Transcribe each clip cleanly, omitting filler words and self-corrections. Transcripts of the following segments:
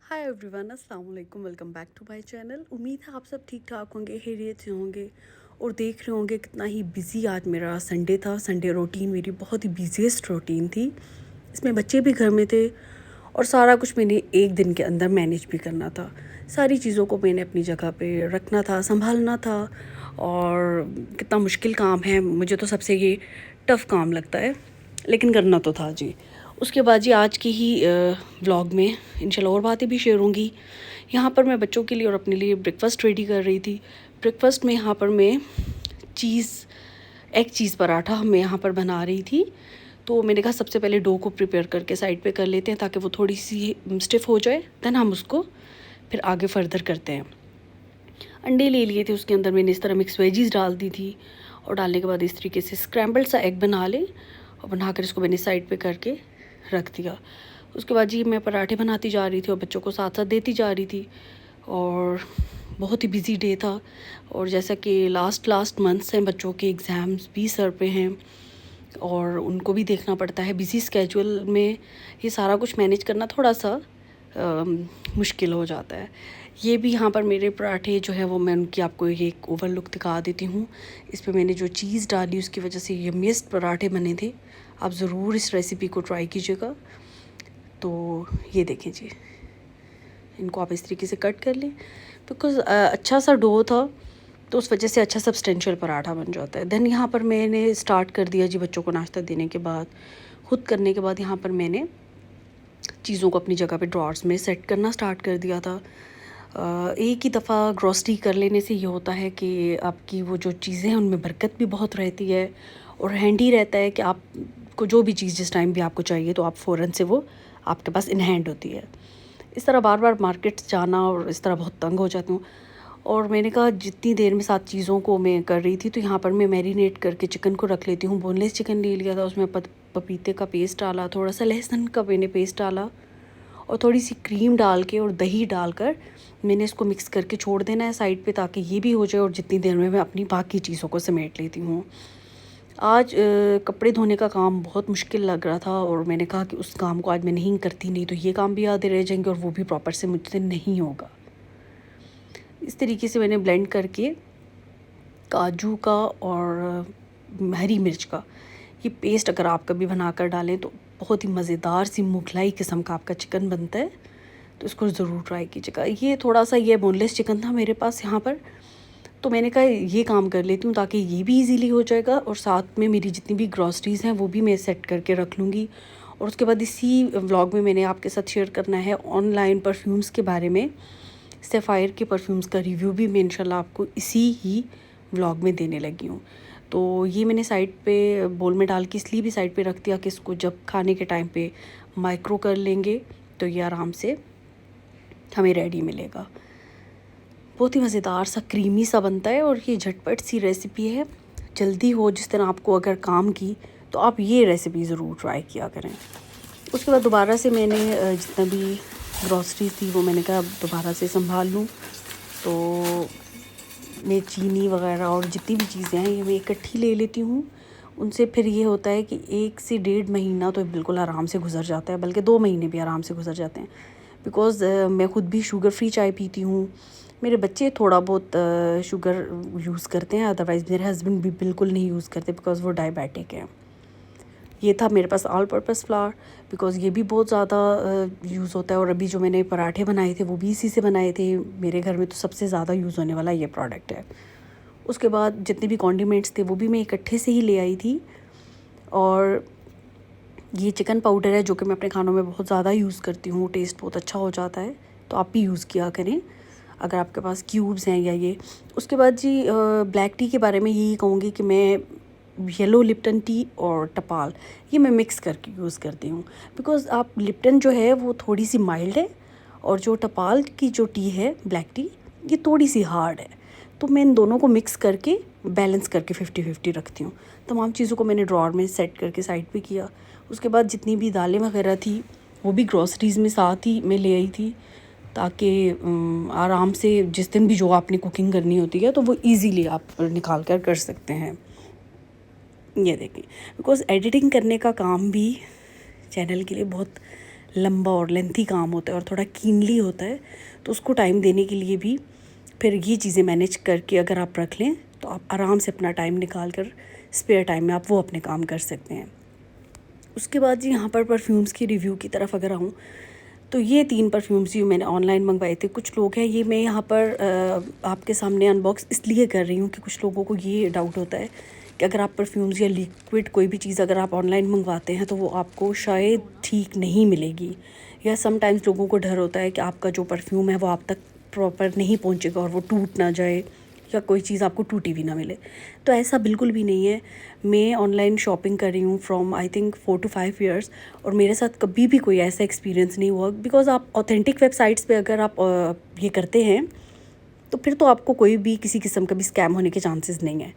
हाय everyone, अस्सलाम वालेकुम। Welcome back to my channel. उम्मीद है आप सब ठीक ठाक होंगे, खैरियत से होंगे और देख रहे होंगे कितना ही बिज़ी आज मेरा संडे था। संडे रूटीन मेरी बहुत ही बिजीएस्ट रूटीन थी। इसमें बच्चे भी घर में थे और सारा कुछ मैंने एक दिन के अंदर मैनेज भी करना था। सारी चीज़ों को मैंने अपनी जगह पे रखना था, संभालना था। और कितना मुश्किल काम है, मुझे तो सबसे ये टफ़ काम लगता है, लेकिन करना तो था जी। उसके बाद जी आज की ही व्लॉग में इंशाल्लाह और बातें भी शेयर होंगी। यहाँ पर मैं बच्चों के लिए और अपने लिए ब्रेकफ़ास्ट रेडी कर रही थी। ब्रेकफ़ास्ट में यहाँ पर मैं एग चीज़ पराठा मैं यहाँ पर बना रही थी। तो मैंने कहा सबसे पहले डो को प्रिपेयर करके साइड पे कर लेते हैं ताकि वो थोड़ी सी स्टिफ़ हो जाए, देन हम उसको फिर आगे फर्दर करते हैं। अंडे ले लिए थे, उसके अंदर मैंने इस तरह मिक्स वेजीज़ डाल दी थी और डालने के बाद इस तरीके से स्क्रैम्बल्ड सा एग बना ले और बनाकर इसको मैंने साइड पे करके रख दिया। उसके बाद जी मैं पराठे बनाती जा रही थी और बच्चों को साथ साथ देती जा रही थी। और बहुत ही बिज़ी डे था। और जैसा कि लास्ट मंथ्स हैं, बच्चों के एग्ज़ाम्स भी सर पे हैं और उनको भी देखना पड़ता है। बिज़ी स्केजुअल में ये सारा कुछ मैनेज करना थोड़ा सा मुश्किल हो जाता है। ये भी यहाँ पर मेरे पराठे जो है वो मैं उनकी आपको एक ओवरलुक दिखा देती हूँ। इस पे मैंने जो चीज़ डाली उसकी वजह से यम्मीएस्ट पराठे बने थे। आप ज़रूर इस रेसिपी को ट्राई कीजिएगा। तो ये देखें जी, इनको आप इस तरीके से कट कर लें बिकॉज़ अच्छा सा डो था, तो उस वजह से अच्छा सब्सटेंशियल पराठा बन जाता है। देन यहाँ पर मैंने स्टार्ट कर दिया जी, बच्चों को नाश्ता देने के बाद, खुद करने के बाद यहाँ पर मैंने चीज़ों को अपनी जगह पे ड्रॉर्स में सेट करना स्टार्ट कर दिया था। एक ही दफ़ा ग्रॉसरी कर लेने से ये होता है कि आपकी वो जो चीज़ें हैं उनमें बरकत भी बहुत रहती है और हैंडी रहता है कि आपको जो भी चीज़ जिस टाइम भी आपको चाहिए तो आप फ़ौरन से वो आपके पास इन हैंड होती है। इस तरह बार बार मार्केट जाना और इस तरह बहुत तंग हो जाती हूँ। और मैंने कहा जितनी देर में साथ चीज़ों को मैं कर रही थी, तो यहाँ पर मैं मैरिनेट करके चिकन को रख लेती हूँ। बोनलेस चिकन ले लिया था, उसमें पपीते का पेस्ट डाला, थोड़ा सा लहसुन का मैंने पेस्ट डाला और थोड़ी सी क्रीम डाल के और दही डालकर मैंने इसको मिक्स करके छोड़ देना है साइड पे, ताकि ये भी हो जाए और जितनी देर में मैं अपनी बाकी चीज़ों को समेट लेती हूँ। आज कपड़े धोने का काम बहुत मुश्किल लग रहा था और मैंने कहा कि उस काम को आज मैं नहीं करती, नहीं तो ये काम भी आधे रह जाएंगे और वो भी प्रॉपर से मुझसे नहीं होगा। इस तरीके से मैंने ब्लेंड करके काजू का और हरी मिर्च का ये पेस्ट अगर आप कभी बनाकर डालें तो बहुत ही मज़ेदार सी मुगलाई किस्म का आपका चिकन बनता है। तो इसको ज़रूर ट्राई कीजिएगा। ये थोड़ा सा ये बोनलेस चिकन था मेरे पास यहाँ पर, तो मैंने कहा ये काम कर लेती हूँ ताकि ये भी इजीली हो जाएगा और साथ में मेरी जितनी भी ग्रॉसरीज़ हैं वो भी मैं सेट करके रख लूँगी। और उसके बाद इसी व्लॉग में मैंने आपके साथ शेयर करना है ऑनलाइन परफ्यूम्स के बारे में। सेफ़ायर के परफ्यूम्स का रिव्यू भी मैं इंशाल्लाह आपको इसी ही व्लॉग में देने लगी हूँ। तो ये मैंने साइड पे बोल में डाल के इसलिए भी साइड पे रख दिया कि इसको जब खाने के टाइम पे माइक्रो कर लेंगे तो ये आराम से हमें रेडी मिलेगा। बहुत ही मज़ेदार सा क्रीमी सा बनता है और ये झटपट सी रेसिपी है। जल्दी हो जिस दिन आपको अगर काम की, तो आप ये रेसिपी ज़रूर ट्राई किया करें। उसके बाद दोबारा से मैंने जितना भी ग्रॉसरी थी वो मैंने कहा दोबारा से संभाल लूँ। तो मैं चीनी वगैरह और जितनी भी चीज़ें हैं ये मैं इकट्ठी ले लेती हूँ। उनसे फिर ये होता है कि 1 से 1.5 महीना तो बिल्कुल आराम से गुज़र जाता है, बल्कि 2 महीने भी आराम से गुज़र जाते हैं। बिकॉज़ मैं ख़ुद भी शुगर फ्री चाय पीती हूँ। मेरे बच्चे थोड़ा बहुत शुगर यूज़ करते हैं, अदरवाइज़ मेरे हस्बैंड भी बिल्कुल नहीं यूज़ करते बिकॉज़ वो डायबिटिक हैं। ये था मेरे पास ऑल पर्पस फ्लावर, बिकॉज़ ये भी बहुत ज़्यादा यूज़ होता है। और अभी जो मैंने पराठे बनाए थे वो भी इसी से बनाए थे। मेरे घर में तो सबसे ज़्यादा यूज़ होने वाला ये प्रोडक्ट है। उसके बाद जितने भी कॉन्डिमेंट्स थे वो भी मैं इकट्ठे से ही ले आई थी। और ये चिकन पाउडर है जो कि मैं अपने खानों में बहुत ज़्यादा यूज़ करती हूँ, टेस्ट बहुत अच्छा हो जाता है, तो आप भी यूज़ किया करें अगर आपके पास क्यूब्स हैं या ये। उसके बाद जी ब्लैक टी के बारे में यही कहूँगी कि मैं येलो लिप्टन टी और टपाल ये मैं मिक्स करके यूज़ करती हूँ। बिकॉज़ आप लिप्टन जो है वो थोड़ी सी माइल्ड है और जो टपाल की जो टी है ब्लैक टी ये थोड़ी सी हार्ड है। तो मैं इन दोनों को मिक्स करके बैलेंस करके 50-50 रखती हूँ। तमाम चीज़ों को मैंने ड्रॉर में सेट करके साइड पे किया। उसके बाद जितनी भी दालें वगैरह थी वो भी ग्रॉसरीज़ में साथ ही मैं ले आई थी, ताकि आराम से जिस दिन भी जो आपने कुकिंग करनी होती है तो वो इजीली आप निकाल कर सकते हैं। ये देखें, बिकॉज़ एडिटिंग करने का काम भी चैनल के लिए बहुत लंबा और लेंथी काम होता है और थोड़ा कीनली होता है, तो उसको टाइम देने के लिए भी फिर ये चीज़ें मैनेज करके अगर आप रख लें तो आप आराम से अपना टाइम निकाल कर स्पेयर टाइम में आप वो अपने काम कर सकते हैं। उसके बाद जी यहाँ पर परफ्यूम्स की रिव्यू की तरफ अगर आऊँ तो ये 3 परफ्यूम्स जो मैंने ऑनलाइन मंगवाए थे। कुछ लोग हैं, ये मैं यहाँ पर आपके सामने अनबॉक्स इसलिए कर रही हूँ कि कुछ लोगों को ये डाउट होता है कि अगर आप परफ्यूम्स या लिक्विड कोई भी चीज़ अगर आप ऑनलाइन मंगवाते हैं तो वो आपको शायद ठीक नहीं मिलेगी, या समटाइम्स लोगों को डर होता है कि आपका जो परफ्यूम है वो आप तक प्रॉपर नहीं पहुँचेगा और वो टूट ना जाए या कोई चीज़ आपको टूटी भी ना मिले। तो ऐसा बिल्कुल भी नहीं है। मैं ऑनलाइन शॉपिंग कर रही हूँ from I think 4 to 5 years, और मेरे साथ कभी भी कोई ऐसा एक्सपीरियंस नहीं हुआ। बिकॉज़ आप ऑथेंटिक वेबसाइट्स पे अगर आप ये करते हैं तो फिर तो आपको कोई भी किसी किस्म का भी स्कैम होने के चांसेस नहीं है।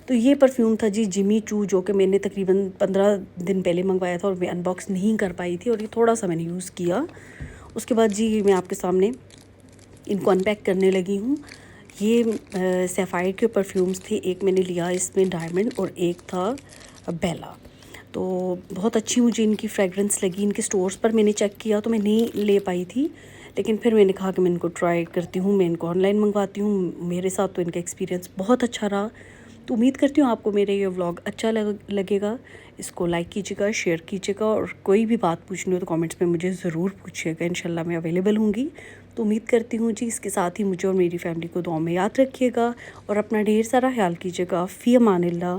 तो ये परफ्यूम था जी जिमी चू, जो कि मैंने तकरीबन 15 दिन पहले मंगवाया था और मैं अनबॉक्स नहीं कर पाई थी, और ये थोड़ा सा मैंने यूज़ किया। उसके बाद जी मैं आपके सामने इनको अनपैक करने लगी हूँ। ये सैफ़ायर के परफ्यूम्स थे, एक मैंने लिया इसमें डायमंड और एक था बेला। तो बहुत अच्छी मुझे इनकी फ्रेगरेंस लगी। इनके स्टोर्स पर मैंने चेक किया तो मैं नहीं ले पाई थी, लेकिन फिर मैंने कहा कि मैं इनको ट्राई करती हूँ, मैं इनको ऑनलाइन मंगवाती हूँ। मेरे साथ तो इनका एक्सपीरियंस बहुत अच्छा रहा। तो उम्मीद करती हूँ आपको मेरा ये व्लॉग अच्छा लगेगा। इसको लाइक कीजिएगा, शेयर कीजिएगा, और कोई भी बात पूछनी हो तो कमेंट्स में मुझे ज़रूर पूछिएगा। इंशाल्लाह मैं अवेलेबल होंगी। तो उम्मीद करती हूँ जी इसके साथ ही मुझे और मेरी फैमिली को दुआ में याद रखिएगा और अपना ढेर सारा ख्याल कीजिएगा। फ़ी अमानिल्लाह।